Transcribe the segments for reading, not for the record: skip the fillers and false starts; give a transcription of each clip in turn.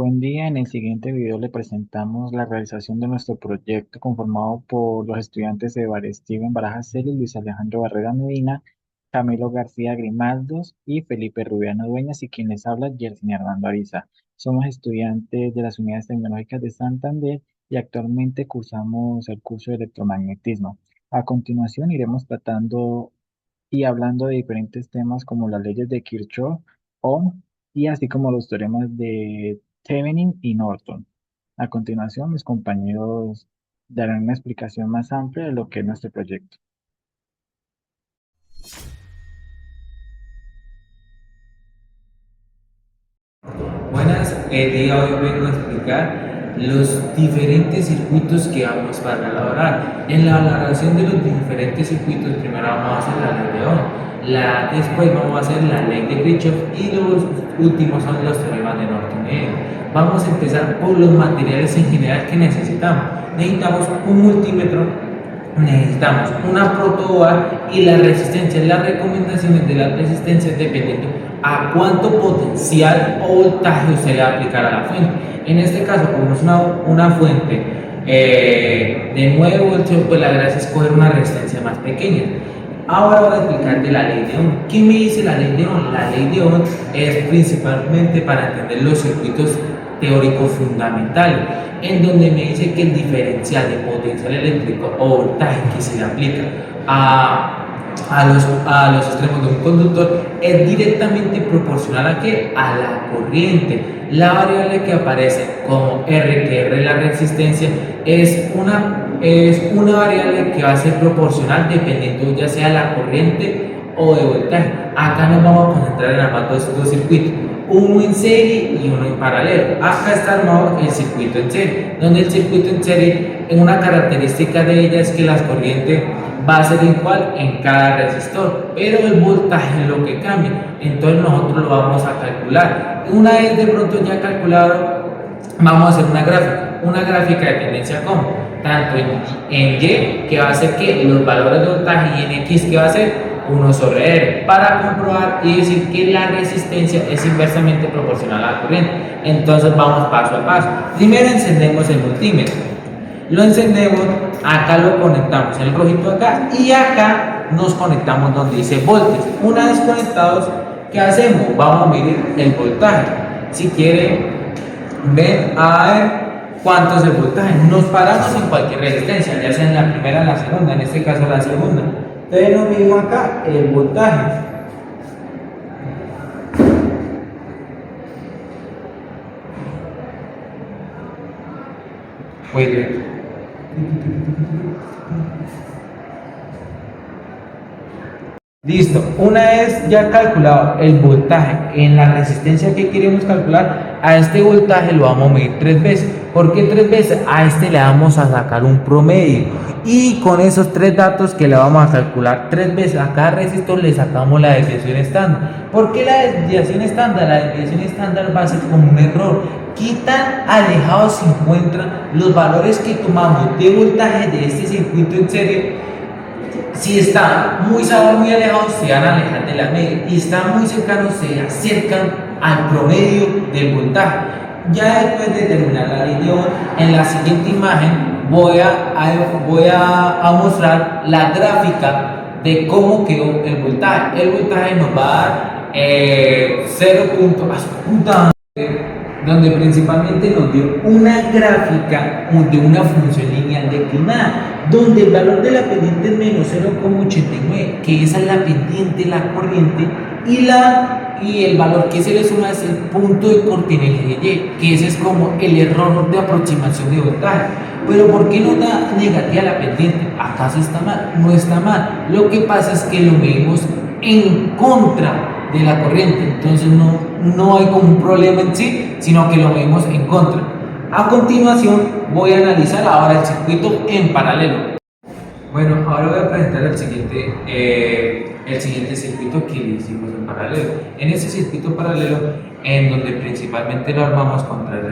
Buen día, en el siguiente video le presentamos la realización de nuestro proyecto conformado por los estudiantes de Steven Barajas Celis, Luis Alejandro Barrera Medina, Camilo García Grimaldos y Felipe Rubiano Dueñas y quien les habla, Yersin Armando Ariza. Somos estudiantes de las Unidades Tecnológicas de Santander y actualmente cursamos el curso de electromagnetismo. A continuación iremos tratando y hablando de diferentes temas como las leyes de Kirchhoff, Ohm y así como los teoremas de Thevenin y Norton. A continuación, mis compañeros darán una explicación más amplia de lo que es nuestro proyecto. Buenas, el día de hoy vengo a explicar los diferentes circuitos que vamos para elaborar. En la elaboración de los diferentes circuitos, primero vamos a hacer la ley de Ohm, después vamos a hacer la ley de Kirchhoff y los últimos son los teoremas de Norton. Vamos a empezar por los materiales en general que necesitamos. Necesitamos un multímetro, necesitamos una protoboard y la resistencia. Las recomendaciones de las resistencias dependiendo a cuánto potencial o voltaje usted le va a aplicar a la fuente. En este caso, como es una fuente de 9 voltios, pues la gracia es coger una resistencia más pequeña. Ahora voy a explicar de la ley de Ohm. ¿Qué me dice la ley de Ohm? La ley de Ohm es principalmente para entender los circuitos teóricos fundamentales, en donde me dice que el diferencial de potencial eléctrico o voltaje que se le aplica a los extremos de un conductor es directamente proporcional a ¿qué? A la corriente. La variable que aparece como R, que R es la resistencia, es una variable que va a ser proporcional dependiendo ya sea la corriente o de voltaje. Acá nos vamos a concentrar en ambos dos circuitos, uno en serie y uno en paralelo. Acá está armado el circuito en serie, donde el circuito en serie, en una característica de ella es que las corrientes va a ser igual en cada resistor, pero el voltaje es lo que cambia. Entonces nosotros lo vamos a calcular. Una vez de pronto ya calculado, vamos a hacer una gráfica de tendencia como tanto en Y, que va a ser que los valores de voltaje, y en X, que va a ser 1 sobre R, para comprobar y decir que la resistencia es inversamente proporcional a la corriente. Entonces vamos paso a paso. Primero encendemos el multímetro, lo encendemos, acá lo conectamos, el rojito acá, y acá nos conectamos donde dice voltios. Una vez conectados, ¿qué hacemos? Vamos a medir el voltaje. Si quieren ver a ver cuánto es el voltaje, nos paramos en cualquier resistencia, ya sea en la primera o en la segunda, en este caso la segunda. Entonces nos medimos acá el voltaje. Muy bien. Listo, una vez ya calculado el voltaje en la resistencia que queremos calcular, a este voltaje lo vamos a medir 3 veces. ¿Por qué 3 veces? A este le vamos a sacar un promedio y con esos 3 datos que le vamos a calcular 3 veces a cada resistor le sacamos la desviación estándar. ¿Por qué la desviación estándar? La desviación estándar va a ser como un error. ¿Qué tan alejados se encuentran los valores que tomamos de voltaje de este circuito en serie? Si están muy alejados, se van a alejar de la media, y están muy cercanos, se acercan al promedio del voltaje. Ya después de terminar la ley de Ohm, en la siguiente imagen voy a mostrar la gráfica de cómo quedó el voltaje. El voltaje nos va a dar 0. Donde principalmente nos dio una gráfica de una función lineal declinada, donde el valor de la pendiente es menos 0,89, que esa es la pendiente, la corriente, y el valor que se le suma es el punto de corte en el eje Y, que ese es como el error de aproximación de voltaje. Pero ¿por qué no da negativa la pendiente? ¿Acaso está mal? No está mal. Lo que pasa es que lo medimos en contra de la corriente, entonces no hay como un problema en sí, sino que lo medimos en contra. A continuación voy a analizar ahora el circuito en paralelo. Bueno, ahora voy a presentar el siguiente circuito que le hicimos en paralelo. En este circuito paralelo, en donde principalmente lo armamos con 3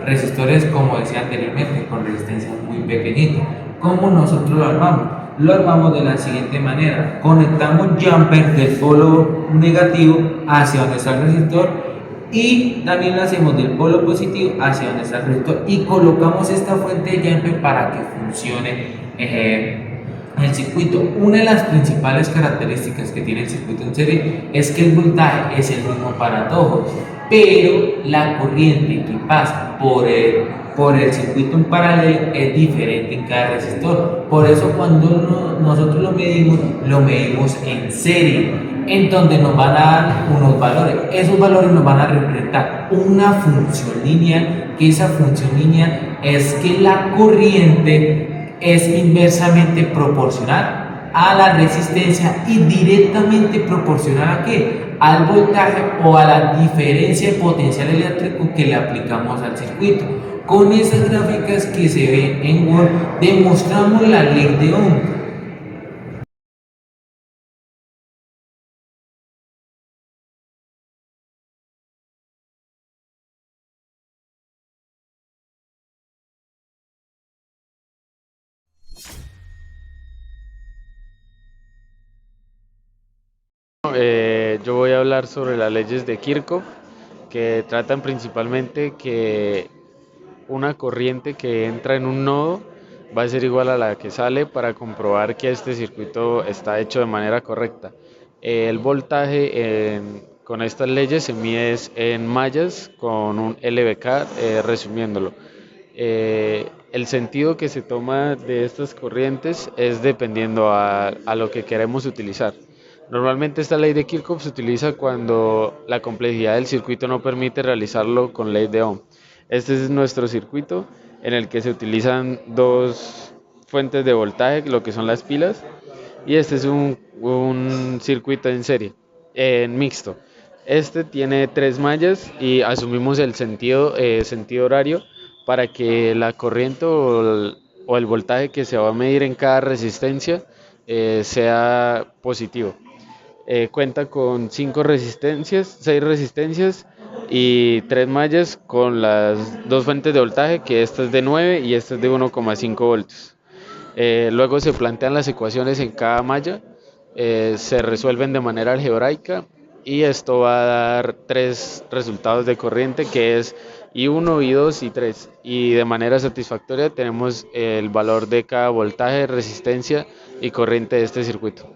resistores, como decía anteriormente, con resistencia muy pequeñita. ¿Cómo nosotros lo armamos? Lo armamos de la siguiente manera: conectamos jumper del polo negativo hacia donde está el resistor y también lo hacemos del polo positivo hacia donde está el resistor y colocamos esta fuente de Jumper para que funcione el circuito. Una de las principales características que tiene el circuito en serie es que el voltaje es el mismo para todos, pero la corriente que pasa por el circuito en paralelo es diferente en cada resistor. Por eso cuando nosotros lo medimos en serie, en donde nos van a dar unos valores. Esos valores nos van a representar una función lineal, que esa función lineal es que la corriente es inversamente proporcional a la resistencia y directamente proporcional a ¿qué? Al voltaje o a la diferencia de potencial eléctrico que le aplicamos al circuito. Con esas gráficas que se ven en Word demostramos la ley de Ohm. Yo voy a hablar sobre las leyes de Kirchhoff, que tratan principalmente que una corriente que entra en un nodo va a ser igual a la que sale para comprobar que este circuito está hecho de manera correcta. El voltaje con estas leyes se mide en mallas con un LVK, resumiéndolo. El sentido que se toma de estas corrientes es dependiendo a lo que queremos utilizar. Normalmente esta ley de Kirchhoff se utiliza cuando la complejidad del circuito no permite realizarlo con ley de Ohm. Este es nuestro circuito en el que se utilizan dos fuentes de voltaje, lo que son las pilas, y este es un circuito en serie, en mixto. Este tiene tres mallas y asumimos el sentido horario para que la corriente o el voltaje que se va a medir en cada resistencia sea positivo. Cuenta con 6 resistencias y 3 mallas con las dos fuentes de voltaje, que esta es de 9 y esta es de 1,5 voltios. Luego se plantean las ecuaciones en cada malla, se resuelven de manera algebraica y esto va a dar 3 resultados de corriente, que es I1, I2 y 3. Y de manera satisfactoria tenemos el valor de cada voltaje, resistencia y corriente de este circuito.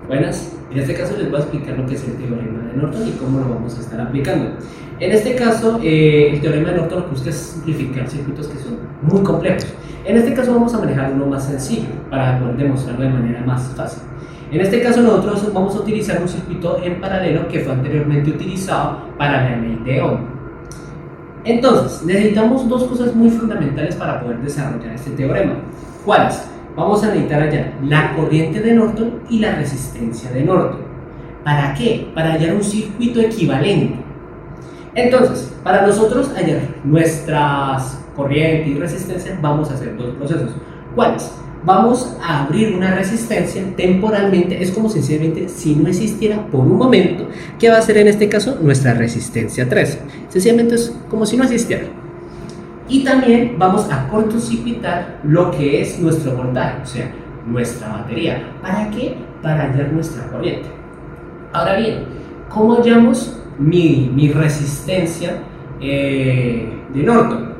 Buenas, en este caso les voy a explicar lo que es el teorema de Norton y cómo lo vamos a estar aplicando. En este caso, el teorema de Norton lo que busca es simplificar circuitos que son muy complejos. En este caso vamos a manejar uno más sencillo para poder demostrarlo de manera más fácil. En este caso nosotros vamos a utilizar un circuito en paralelo que fue anteriormente utilizado para la ley de Ohm. Entonces, necesitamos dos cosas muy fundamentales para poder desarrollar este teorema. ¿Cuáles? Vamos a necesitar hallar la corriente de Norton y la resistencia de Norton. ¿Para qué? Para hallar un circuito equivalente. Entonces, para nosotros hallar nuestras corrientes y resistencias, vamos a hacer dos procesos. ¿Cuáles? Vamos a abrir una resistencia temporalmente, es como sencillamente si no existiera por un momento, que va a ser en este caso nuestra resistencia 3. Sencillamente es como si no existiera. Y también vamos a cortocircuitar lo que es nuestro voltaje, o sea, nuestra batería. ¿Para qué? Para hallar nuestra corriente. Ahora bien, ¿cómo hallamos mi resistencia de Norton?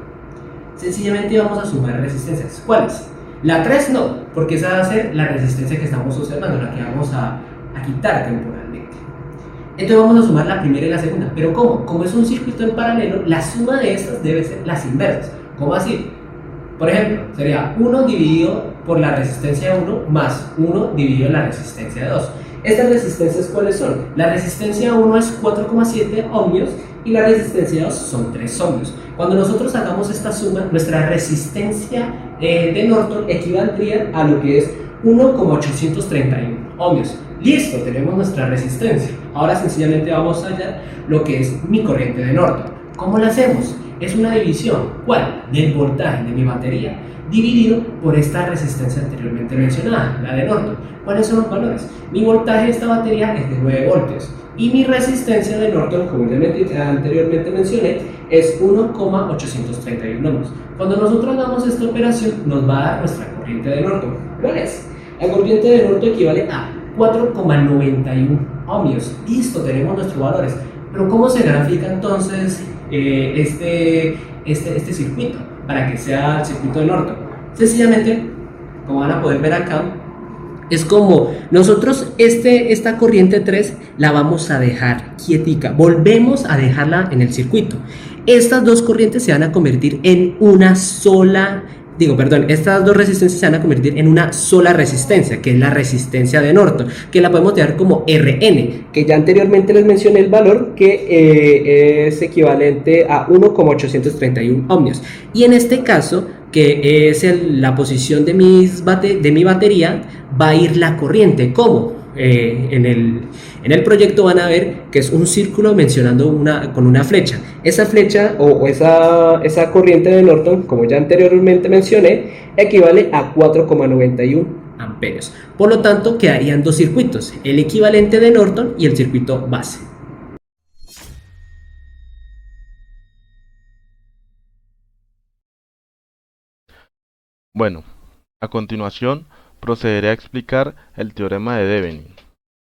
Sencillamente vamos a sumar resistencias. ¿Cuáles? La 3 no, porque esa va a ser la resistencia que estamos observando, la que vamos a quitar temporalmente. Entonces vamos a sumar la primera y la segunda. ¿Pero cómo? Como es un circuito en paralelo, la suma de estas debe ser las inversas. ¿Cómo así? Por ejemplo, sería 1 dividido por la resistencia 1 más 1 dividido la resistencia 2. ¿Estas resistencias cuáles son? La resistencia 1 es 4,7 ohmios y la resistencia 2 son 3 ohmios. Cuando nosotros hagamos esta suma, nuestra resistencia de Norton equivaldría a lo que es 1,831 ohmios. Listo, tenemos nuestra resistencia. Ahora sencillamente vamos a hallar lo que es mi corriente de Norton. ¿Cómo la hacemos? Es una división. ¿Cuál? Del voltaje de mi batería dividido por esta resistencia anteriormente mencionada, la de Norton. ¿Cuáles son los valores? Mi voltaje de esta batería es de 9 voltios y mi resistencia de Norton, como ya anteriormente mencioné, es 1,831 ohmios. Cuando nosotros hagamos esta operación, nos va a dar nuestra corriente de Norton. ¿Cuál es? La corriente de Norton equivale a 4,91 ohmios. Listo, tenemos nuestros valores. Pero ¿cómo se grafica entonces este circuito para que sea el circuito de Norton? Sencillamente, como van a poder ver acá, es como nosotros esta corriente 3 la vamos a dejar quietica, volvemos a dejarla en el circuito. Estas dos corrientes se van a convertir en una sola, estas dos resistencias se van a convertir en una sola resistencia, que es la resistencia de Norton, que la podemos dar como Rn, que ya anteriormente les mencioné el valor, que es equivalente a 1,831 ohmios. Y en este caso, que es la posición de mi batería, va a ir la corriente. ¿Cómo? En el proyecto van a ver que es un círculo mencionando con una flecha. Esa flecha o esa corriente de Norton, como ya anteriormente mencioné, equivale a 4,91 amperios. Por lo tanto, quedarían dos circuitos, el equivalente de Norton y el circuito base. Bueno, a continuación procederé a explicar el teorema de Thevenin,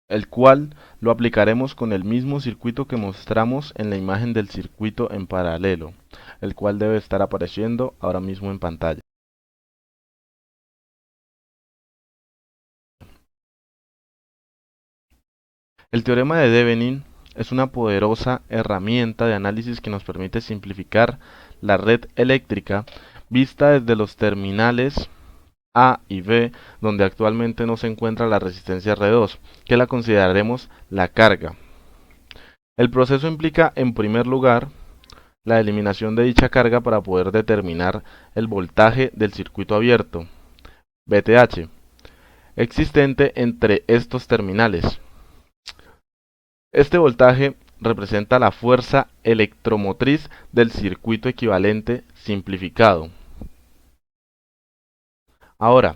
el cual lo aplicaremos con el mismo circuito que mostramos en la imagen del circuito en paralelo, el cual debe estar apareciendo ahora mismo en pantalla. El teorema de Thevenin es una poderosa herramienta de análisis que nos permite simplificar la red eléctrica vista desde los terminales A y B, donde actualmente no se encuentra la resistencia R2, que la consideraremos la carga. El proceso implica, en primer lugar, la eliminación de dicha carga para poder determinar el voltaje del circuito abierto, VTH, existente entre estos terminales. Este voltaje representa la fuerza electromotriz del circuito equivalente simplificado. Ahora,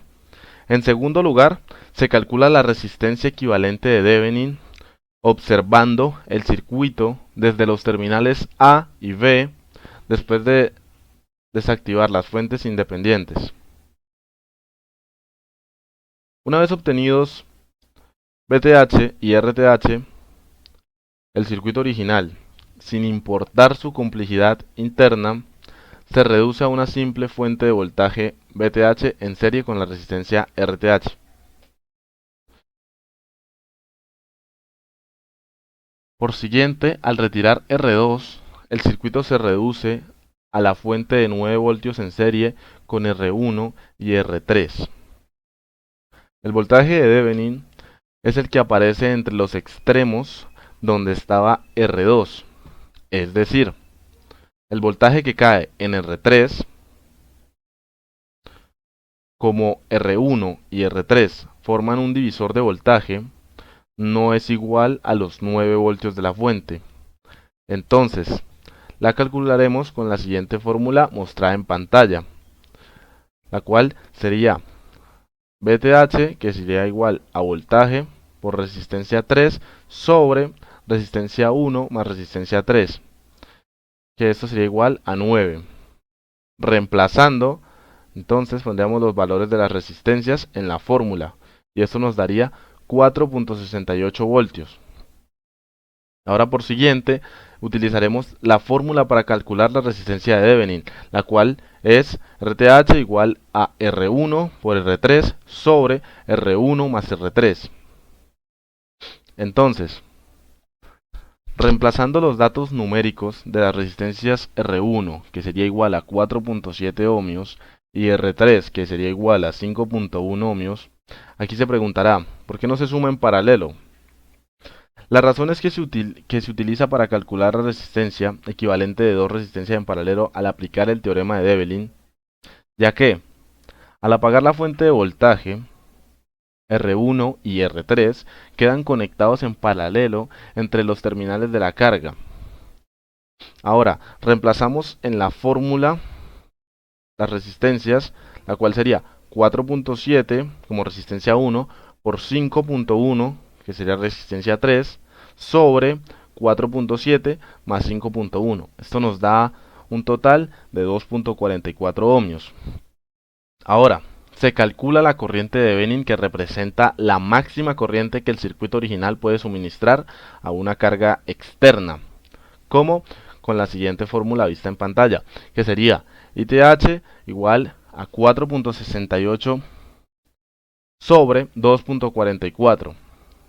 en segundo lugar, se calcula la resistencia equivalente de Thevenin observando el circuito desde los terminales A y B después de desactivar las fuentes independientes. Una vez obtenidos VTH y RTH, el circuito original, sin importar su complejidad interna, se reduce a una simple fuente de voltaje VTH en serie con la resistencia RTH. Por siguiente, al retirar R2, el circuito se reduce a la fuente de 9 voltios en serie con R1 y R3. El voltaje de Thevenin es el que aparece entre los extremos donde estaba R2, es decir, el voltaje que cae en R3, como R1 y R3 forman un divisor de voltaje, no es igual a los 9 voltios de la fuente. Entonces, la calcularemos con la siguiente fórmula mostrada en pantalla, la cual sería VTH, que sería igual a voltaje por resistencia 3 sobre resistencia 1 más resistencia 3, que esto sería igual a 9. Reemplazando, entonces pondríamos los valores de las resistencias en la fórmula, y esto nos daría 4.68 voltios. Ahora por siguiente, utilizaremos la fórmula para calcular la resistencia de Thevenin, la cual es RTH igual a R1 por R3 sobre R1 más R3. Entonces, reemplazando los datos numéricos de las resistencias R1, que sería igual a 4.7 ohmios, y R3, que sería igual a 5.1 ohmios, aquí se preguntará, ¿por qué no se suma en paralelo? La razón es que se utiliza para calcular la resistencia equivalente de dos resistencias en paralelo al aplicar el teorema de Thevenin, ya que, al apagar la fuente de voltaje, R1 y R3 quedan conectados en paralelo entre los terminales de la carga. Ahora, reemplazamos en la fórmula las resistencias, la cual sería 4.7 como resistencia 1 por 5.1, que sería resistencia 3, sobre 4.7 más 5.1. Esto nos da un total de 2.44 ohmios. Ahora, Se calcula la corriente de Venning que representa la máxima corriente que el circuito original puede suministrar a una carga externa, como con la siguiente fórmula vista en pantalla, que sería ITH igual a 4.68 sobre 2.44,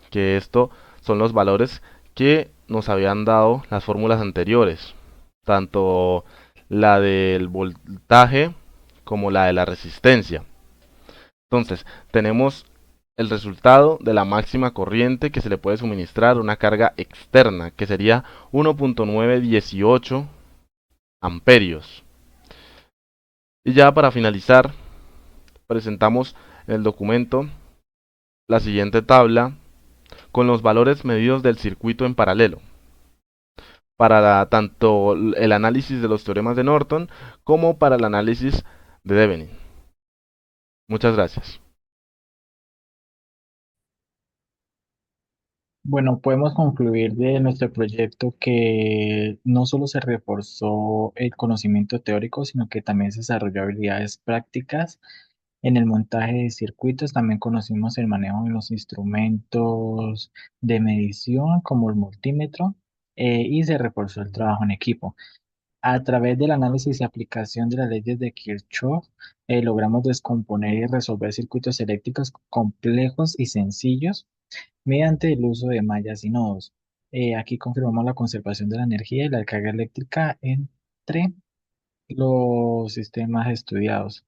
que esto son los valores que nos habían dado las fórmulas anteriores, tanto la del voltaje como la de la resistencia. Entonces, tenemos el resultado de la máxima corriente que se le puede suministrar a una carga externa, que sería 1.918 amperios. Y ya para finalizar, presentamos en el documento la siguiente tabla con los valores medidos del circuito en paralelo para tanto el análisis de los teoremas de Norton como para el análisis de Thevenin. Muchas gracias. Bueno, podemos concluir de nuestro proyecto que no solo se reforzó el conocimiento teórico, sino que también se desarrolló habilidades prácticas en el montaje de circuitos. También conocimos el manejo de los instrumentos de medición como el multímetro, y se reforzó el trabajo en equipo. A través del análisis y aplicación de las leyes de Kirchhoff, logramos descomponer y resolver circuitos eléctricos complejos y sencillos mediante el uso de mallas y nodos. Aquí confirmamos la conservación de la energía y la carga eléctrica entre los sistemas estudiados.